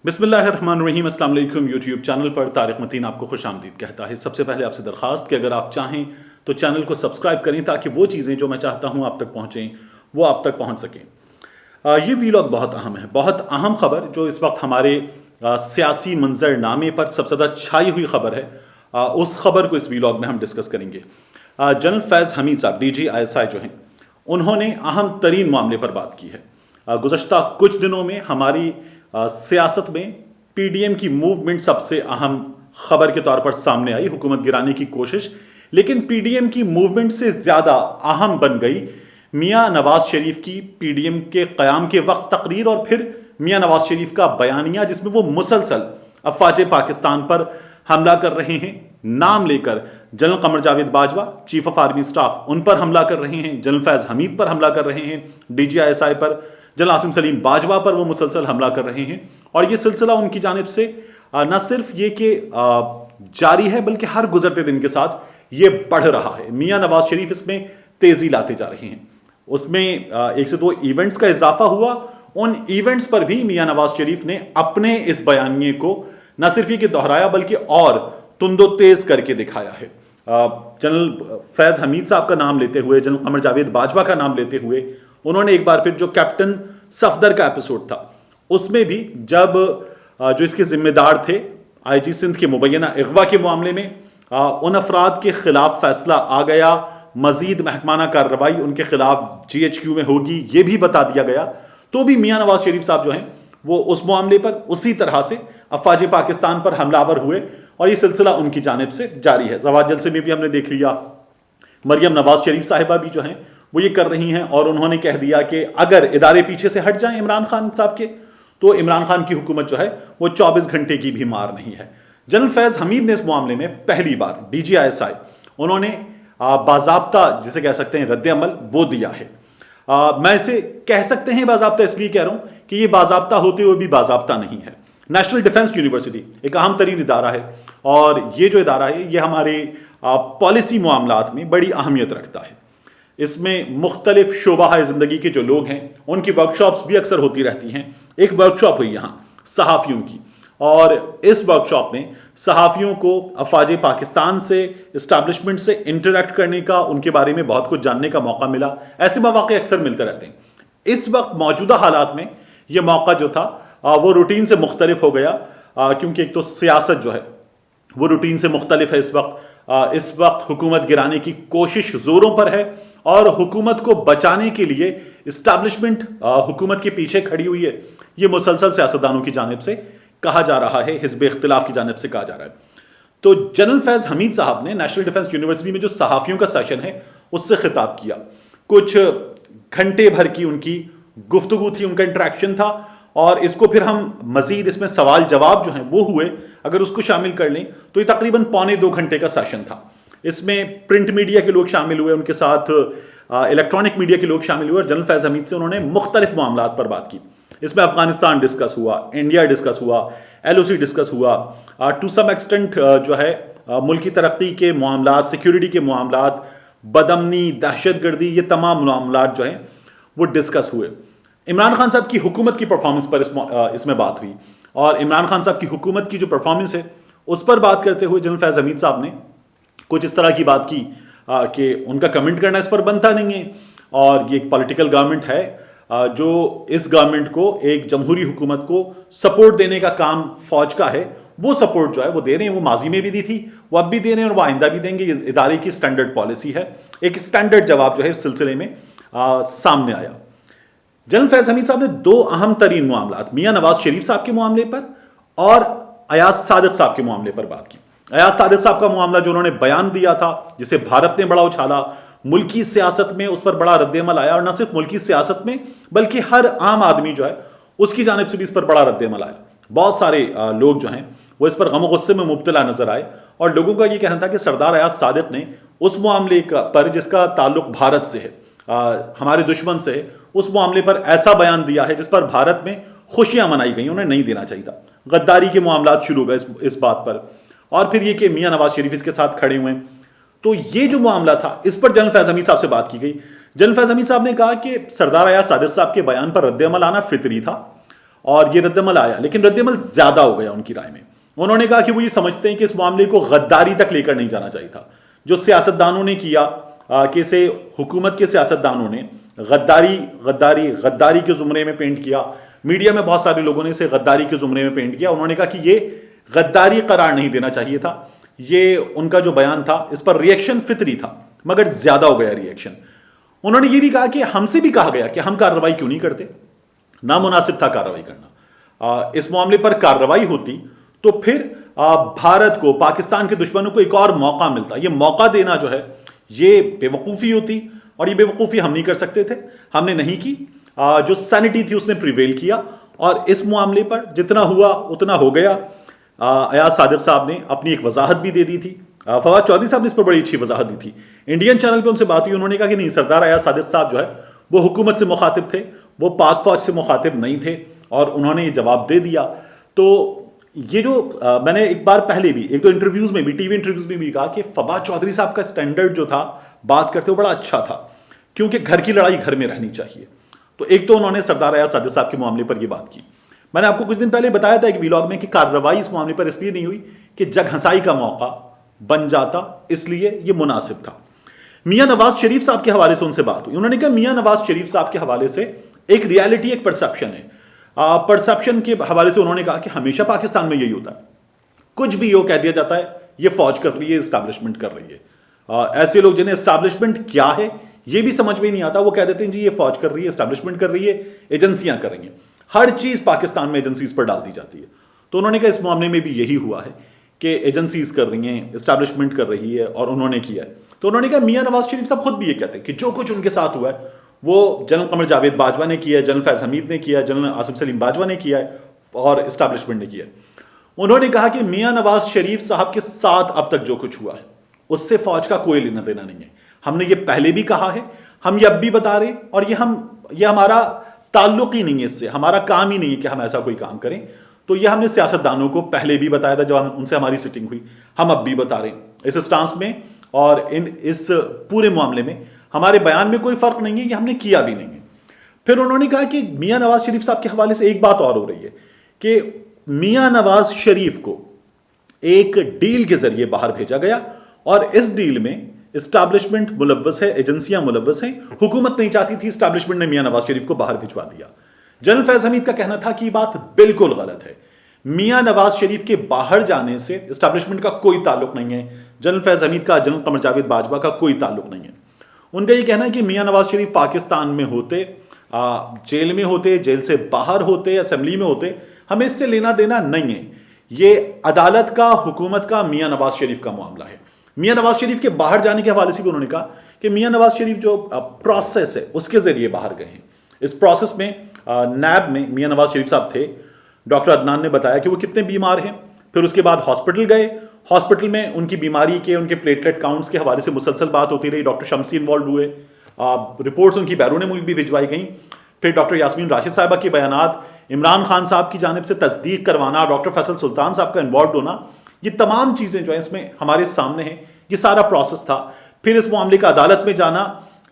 बिस्मिल्लाहिर्रहमानिर्रहीम अस्सलाम वालेकुम। यूट्यूब चैनल पर तारिक मतीन आपको खुश आमदीद कहता है। सबसे पहले आपसे दरखास्त कि अगर आप चाहें तो चैनल को सब्सक्राइब करें ताकि वो चीज़ें जो मैं चाहता हूं आप तक पहुंचें वो आप तक पहुंच सकें। ये वीलॉग बहुत अहम है, बहुत अहम खबर जो इस वक्त हमारे सियासी मंजरनामे पर सबसे ज़्यादा छाई हुई खबर है। उस खबर को इस वीलॉग में हम डिस्कस करेंगे। जनरल फैज़ हमीद साहब DGISI जो हैं उन्होंने अहम तरीन मामले पर बात की है। गुज़श्ता कुछ दिनों में हमारी सियासत में PDM की मूवमेंट सबसे अहम खबर के तौर पर सामने आई, हुकूमत गिराने की कोशिश। लेकिन PDM की मूवमेंट से ज़्यादा अहम बन गई मियां नवाज शरीफ की PDM के क़याम के वक्त तकरीर और फिर मियां नवाज शरीफ का बयानिया, जिसमें वो मुसलसल अफवाज पाकिस्तान पर हमला कर रहे हैं। नाम लेकर general Qamar Javed Bajwa chief of army staff उन पर हमला कर रहे हैं, जनरल फैज़ हमीद पर हमला कर रहे हैं, DGISI पर, जनरल आसिम सलीम बाजवा पर वो मुसलसल हमला कर रहे हैं। और ये सिलसिला उनकी जानिब से न सिर्फ ये कि जारी है बल्कि हर गुजरते दिन के साथ ये बढ़ रहा है। मियां नवाज शरीफ इसमें तेजी लाते जा रहे हैं। उसमें 1 से 2 इवेंट्स का इजाफा हुआ। उन इवेंट्स पर भी मियां नवाज शरीफ ने अपने इस बयानिए को न सिर्फ ये कि दोहराया बल्कि और तुंदो तेज करके दिखाया है। जनरल फैज़ हमीद साहब का नाम लेते हुए, जनरल कमर जावेद बाजवा का नाम लेते हुए उन्होंने एक बार फिर जो कैप्टन सफदर का एपिसोड था उसमें भी जब जो इसके जिम्मेदार थे IG सिंध के मुबैना अगवा के मामले में उन अफराद के खिलाफ फैसला आ गया, मजीद महकमाना कार्रवाई उनके खिलाफ GHQ में होगी, यह भी बता दिया गया। तो भी मियां नवाज शरीफ साहब जो हैं वो उस मामले पर उसी तरह से अफवाज पाकिस्तान पर हमलावर हुए और ये सिलसिला उनकी जानिब से जारी है। जवाज जलसे में भी हमने देख लिया, मरियम नवाज शरीफ साहिबा भी जो हैं वो ये कर रही हैं और उन्होंने कह दिया कि अगर इदारे पीछे से हट जाएं इमरान खान साहब के तो इमरान खान की हुकूमत जो है वो 24 घंटे की भी मार नहीं है। जनरल फैज़ हमीद ने इस मामले में पहली बार DGISI उन्होंने बाज़ाब्ता जिसे कह सकते हैं रद्द-ए-अमल वो दिया है। मैं इसे कह सकते हैं बाज़ाब्ता इसलिए कह रहा हूं कि ये बाज़ाब्ता होते हुए भी बाज़ाब्ता नहीं है। नेशनल डिफेंस यूनिवर्सिटी एक अहम तरीन इदारा है और ये जो इदारा है ये हमारे पॉलिसी मामलात में बड़ी अहमियत रखता है। इसमें मुख्तलिफ शोबा ज़िंदगी के जो लोग हैं उनकी वर्कशॉप्स भी अक्सर होती रहती हैं। एक वर्कशॉप हुई यहाँ सहाफ़ियों की और इस वर्कशॉप में सहाफ़ियों को अफवाज पाकिस्तान से, इस्टेब्लिशमेंट से इंटरेक्ट करने का, उनके बारे में बहुत कुछ जानने का मौका मिला। ऐसे मौके अक्सर मिलते रहते हैं। इस वक्त मौजूदा हालात में यह मौका जो था वो रूटीन से मुख्तलिफ हो गया, क्योंकि एक तो सियासत जो है वो रूटीन से मुख्तलिफ है। इस वक्त हुकूमत गिराने की कोशिश जोरों पर है और हुकूमत को बचाने के लिए इस्टेब्लिशमेंट हुकूमत के पीछे खड़ी हुई है। ये मुसलसल सियासतदानों की जानिब से कहा जा रहा है, हिज़्ब इख्तिलाफ की जानिब से कहा जा रहा है। तो जनरल फैज़ हमीद साहब ने नेशनल डिफेंस यूनिवर्सिटी में जो सहाफ़ियों का सेशन है उससे खिताब किया। कुछ घंटे भर की उनकी गुफ्तगू थी, उनका इंटरेक्शन था और इसको फिर हम मजीद इसमें सवाल जवाब जो हैं वो हुए, अगर उसको शामिल कर लें तो ये तकरीबन पौने 2 घंटे का सेशन था। इसमें प्रिंट मीडिया के लोग शामिल हुए, उनके साथ इलेक्ट्रॉनिक मीडिया के लोग शामिल हुए और जनरल फैज़ हमीद से उन्होंने मुख्तलिफ मामलात पर बात की। इसमें अफगानिस्तान डिस्कस हुआ, इंडिया डिस्कस हुआ, LOC डिस्कस हुआ, टू सम एक्सटेंट जो है मुल्क की तरक्की के मामलात, सिक्योरिटी के मामलात, बदअमनी, दहशतगर्दी, ये तमाम मामलात जो हैं वो डिस्कस हुए। इमरान खान साहब की हुकूमत की परफॉर्मेंस पर इसमें बात हुई और इमरान खान साहब की हुकूमत की जो परफॉर्मेंस है उस पर बात करते हुए जनरल फैज़ हमीद साहब ने कुछ इस तरह की बात की कि उनका कमेंट करना इस पर बनता नहीं है और ये एक पॉलिटिकल गवर्नमेंट है जो इस गवर्नमेंट को, एक जमहूरी हुकूमत को सपोर्ट देने का काम फौज का है। वो सपोर्ट जो है वो दे रहे हैं, वो माजी में भी दी थी, वो अब भी दे रहे हैं और वो आइंदा भी देंगे। ये इदारे की स्टैंडर्ड पॉलिसी है। एक स्टैंडर्ड जवाब जो है इस सिलसिले में सामने आया। जनरल फैज़ हमीद साहब ने 2 अहम तरीन मामलात, मियां नवाज शरीफ साहब के मामले पर और अयाज सादिक साहब के मामले पर बात की। अयाज सादिक साहब का मामला जो उन्होंने बयान दिया था जिसे भारत ने बड़ा उछाला, मुल्की सियासत में उस पर बड़ा रद्द-ए-अमल आया और न सिर्फ मुल्की सियासत में बल्कि हर आम आदमी जो है उसकी जानिब से भी इस पर बड़ा रद्द-ए-अमल आया। बहुत सारे लोग जो हैं वो इस पर गम गुस्से में मुब्तला नजर आए और लोगों का ये कहना था कि सरदार अयाज सादिक ने उस मामले पर जिसका ताल्लुक भारत से है, हमारे दुश्मन से है, उस मामले पर ऐसा बयान दिया है जिस पर भारत में खुशियां मनाई गई, उन्हें नहीं देना चाहिए था। गद्दारी के मामलात शुरू हुए इस बात पर और फिर ये कि मियां नवाज शरीफ इसके साथ खड़े हुए। तो ये जो मामला था इस पर जनरल फैज़ हमीद साहब से बात की गई। जनरल फैज़ हमीद साहब ने कहा कि सरदार अयाज सादिक साहब के बयान पर रद्द-ए-अमल आना फितरी था और ये रद्दमल आया, लेकिन रद्दमल ज्यादा हो गया उनकी राय में। उन्होंने कहा कि वो ये समझते हैं कि इस मामले को गद्दारी तक लेकर नहीं जाना चाहिए था। जो सियासतदानों ने किया कि इसे हुकूमत के सियासतदानों ने गद्दारी गद्दारी गद्दारी के जुमरे में पेंट किया, मीडिया में बहुत सारे लोगों ने इसे गद्दारी के जुमरे में पेंट किया। उन्होंने कहा कि ये गद्दारी करार नहीं देना चाहिए था। ये उनका जो बयान था इस पर रिएक्शन फितरी था, मगर ज्यादा हो गया रिएक्शन। उन्होंने ये भी कहा कि हमसे भी कहा गया कि हम कार्रवाई क्यों नहीं करते, नामुनासिब था कार्रवाई करना। इस मामले पर कार्रवाई होती तो फिर भारत को, पाकिस्तान के दुश्मनों को एक और मौका मिलता। ये मौका देना जो है ये बेवकूफ़ी होती, और ये बेवकूफ़ी हम नहीं कर सकते थे, हमने नहीं की। जो सैनिटी थी उसने प्रिवेल किया, और इस मामले पर जितना हुआ उतना हो गया। अयाज सादिक साहब ने अपनी एक वजाहत भी दे दी थी, फवाद चौधरी साहब ने इस पर बड़ी अच्छी वजाहत दी थी। इंडियन चैनल पे उनसे बात हुई, उन्होंने कहा कि नहीं, सरदार अयाज सादिक साहब जो है वो हुकूमत से मुखातिब थे, वो पाक फौज से मुखातिब नहीं थे, और उन्होंने ये जवाब दे दिया। तो ये जो मैंने एक बार पहले भी एक दो इंटरव्यूज में भी, टीवी इंटरव्यूज में भी कहा कि फवाद चौधरी साहब का स्टैंडर्ड जो था बात करते हुए बड़ा अच्छा था, क्योंकि घर की लड़ाई घर में रहनी चाहिए। तो एक तो उन्होंने सरदार अयाज सादिक साहब के मामले पर यह बात की। मैंने आपको कुछ दिन पहले बताया था एक व्लॉग में कि कार्रवाई इस मामले पर इसलिए नहीं हुई कि जग हंसाई का मौका बन जाता, इसलिए यह मुनासिब था। मियां नवाज शरीफ साहब के हवाले से उनसे बात हुई। उन्होंने कहा मियां नवाज शरीफ साहब के हवाले से एक रियलिटी, एक परसेप्शन है। परसेप्शन के हवाले से उन्होंने कहा कि हमेशा पाकिस्तान में यही होता है, कुछ भी हो कह दिया जाता है ये फौज कर रही है, एस्टैब्लिशमेंट कर रही है। ऐसे लोग जिन्हें एस्टैब्लिशमेंट क्या है ये भी समझ में नहीं आता, वो कह देते हैं जी ये फौज कर रही है, एस्टैब्लिशमेंट कर रही है, एजेंसियां कर रही हैं। हर चीज पाकिस्तान में एजेंसीज पर डाल दी जाती है। तो उन्होंने कहा इस मामले में भी यही हुआ है कि एजेंसीज कर रही हैं, एस्टैब्लिशमेंट कर रही है, और उन्होंने किया है। तो उन्होंने कहा मियां नवाज शरीफ साहब खुद भी ये कहते हैं कि जो कुछ उनके साथ हुआ है वो जनरल कमर जावेद बाजवा ने किया है, जनरल फैज हमीद ने किया है, जनरल आसिफ सलीम बाजवा ने किया है, और एस्टैब्लिशमेंट ने किया है। उन्होंने कहा कि मियां नवाज शरीफ साहब के साथ अब तक जो कुछ हुआ है उससे फौज का कोई लेना देना नहीं है। हमने ये पहले भी कहा है, हम ये अब भी बता रहे, और ये हमारा ताल्लुक ही नहीं है इससे, हमारा काम ही नहीं है कि हम ऐसा कोई काम करें। तो ये हमने सियासतदानों को पहले भी बताया था जब उनसे हमारी सिटिंग हुई, हम अब भी बता रहे हैं इस स्टांस में, और इस पूरे मामले में हमारे बयान में कोई फर्क नहीं है कि हमने किया भी नहीं है। फिर उन्होंने कहा कि मियां नवाज शरीफ साहब के हवाले से एक बात और हो रही है कि मियां नवाज शरीफ को एक डील के जरिए बाहर भेजा गया, और इस डील में एस्टैब्लिशमेंट मुलव्वस है, एजेंसियां मुलव्वस हैं। हुकूमत नहीं चाहती थी, एस्टैब्लिशमेंट ने मियां नवाज शरीफ को बाहर भिजवा दिया। जनरल फैज हमीद का कहना था कि ये बात बिल्कुल गलत है, मियां नवाज शरीफ के बाहर जाने से एस्टैब्लिशमेंट का कोई ताल्लुक नहीं है। जनरल फैज हमीद का, जनरल कमर जावेद बाजवा का कोई ताल्लुक नहीं है। उनका यह कहना है कि मियां नवाज शरीफ पाकिस्तान में होते, जेल में होते, जेल से बाहर होते, असेंबली में होते, हमें इससे लेना देना नहीं है। ये अदालत का, हुकूमत का, मियां नवाज शरीफ का मामला है। मियां नवाज शरीफ के बाहर जाने के हवाले से भी उन्होंने कहा कि मियां नवाज शरीफ जो प्रोसेस है उसके जरिए बाहर गए हैं। इस प्रोसेस में नैब में मियां नवाज शरीफ साहब थे, डॉक्टर अदनान ने बताया कि वो कितने बीमार हैं, फिर उसके बाद हॉस्पिटल गए, हॉस्पिटल में उनकी बीमारी के, उनके प्लेटलेट काउंट्स के हवाले से मुसलसल बात होती रही। डॉक्टर शम्सी इन्वॉल्व हुए, रिपोर्ट्स उनकी बैरून मुल्क भी भिजवाई गई। फिर डॉक्टर यास्मीन राशिद साहिबा के बयानात, इमरान खान साहब की जानिब से तस्दीक करवाना, डॉक्टर फैसल सुल्तान साहब का इन्वॉल्व होना, ये तमाम चीजें जो है इसमें हमारे सामने है। ये सारा प्रोसेस था। फिर इस मामले का अदालत में जाना,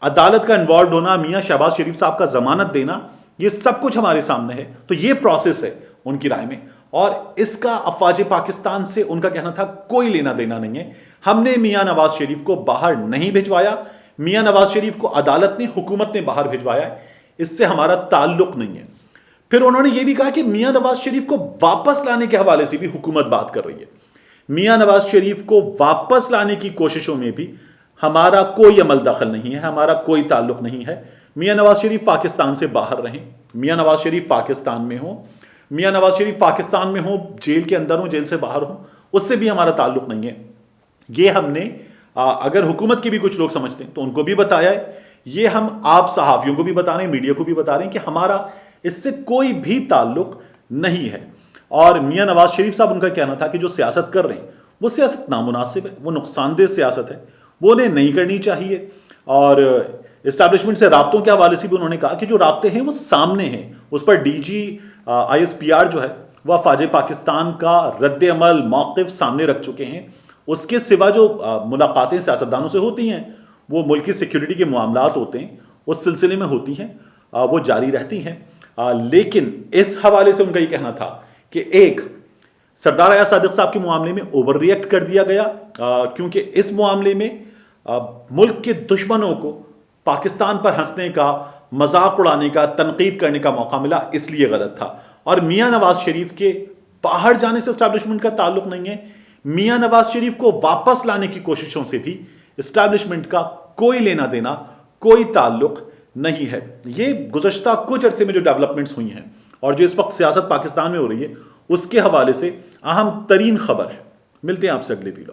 अदालत का इन्वॉल्व होना, मियां शहबाज शरीफ साहब का जमानत देना, ये सब कुछ हमारे सामने है। तो ये प्रोसेस है उनकी राय में, और इसका अफवाज पाकिस्तान से उनका कहना था कोई लेना देना नहीं है। हमने मियां नवाज शरीफ को बाहर नहीं भिजवाया, मियां नवाज शरीफ को अदालत ने, हुकूमत ने बाहर भिजवाया, इससे हमारा ताल्लुक नहीं है। फिर उन्होंने यह भी कहा कि मियां नवाज शरीफ को वापस लाने के हवाले से भी हुकूमत बात कर रही है। मियां नवाज शरीफ को वापस लाने की कोशिशों में भी हमारा कोई अमल दखल नहीं है, हमारा कोई ताल्लुक नहीं है। मियां नवाज शरीफ पाकिस्तान से बाहर रहें, मियां नवाज शरीफ पाकिस्तान में हो, मियां नवाज शरीफ पाकिस्तान में हो, जेल के अंदर हो, जेल से बाहर हो, उससे भी हमारा ताल्लुक नहीं है। ये हमने अगर हुकूमत के भी कुछ लोग समझते हैं तो उनको भी बताया है, ये हम आप सहाफियों को भी बता रहे हैं, मीडिया को भी बता रहे हैं कि हमारा इससे कोई भी ताल्लुक नहीं है। और मियां नवाज शरीफ साहब, उनका कहना था कि जो सियासत कर रहे हैं वो सियासत नामुनासिब है, वो नुकसानदेह सियासत है, वो उन्हें नहीं करनी चाहिए। और इस्टेब्लिशमेंट से राब्तों के हवाले से भी उन्होंने कहा कि जो राब्ते हैं वो सामने हैं, उस पर DG ISPR जो है वह अफवाज पाकिस्तान का रद्द अमल मौक़िफ़ सामने रख चुके हैं। उसके सिवा जो मुलाकातें सियासतदानों से होती हैं वो मुल्क की सिक्योरिटी के मामलात होते हैं, उस सिलसिले में होती हैं, वो जारी रहती हैं। लेकिन इस हवाले से उनका यह कहना था कि एक, सरदार अयाज सादिक साहब के मामले में ओवर रिएक्ट कर दिया गया, क्योंकि इस मामले में मुल्क के दुश्मनों को पाकिस्तान पर हंसने का, मजाक उड़ाने का, तनकीद करने का मौका मिला, इसलिए गलत था। और मियां नवाज शरीफ के बाहर जाने से एस्टैब्लिशमेंट का ताल्लुक नहीं है। मियां नवाज शरीफ को वापस लाने की कोशिशों से भी एस्टैब्लिशमेंट का कोई लेना देना, कोई ताल्लुक नहीं है। ये गुज़श्ता कुछ अरसे में जो डेवलपमेंट्स हुई हैं और जो इस वक्त सियासत पाकिस्तान में हो रही है, उसके हवाले से अहम तरीन खबर है। मिलते हैं आपसे अगले वीडियो।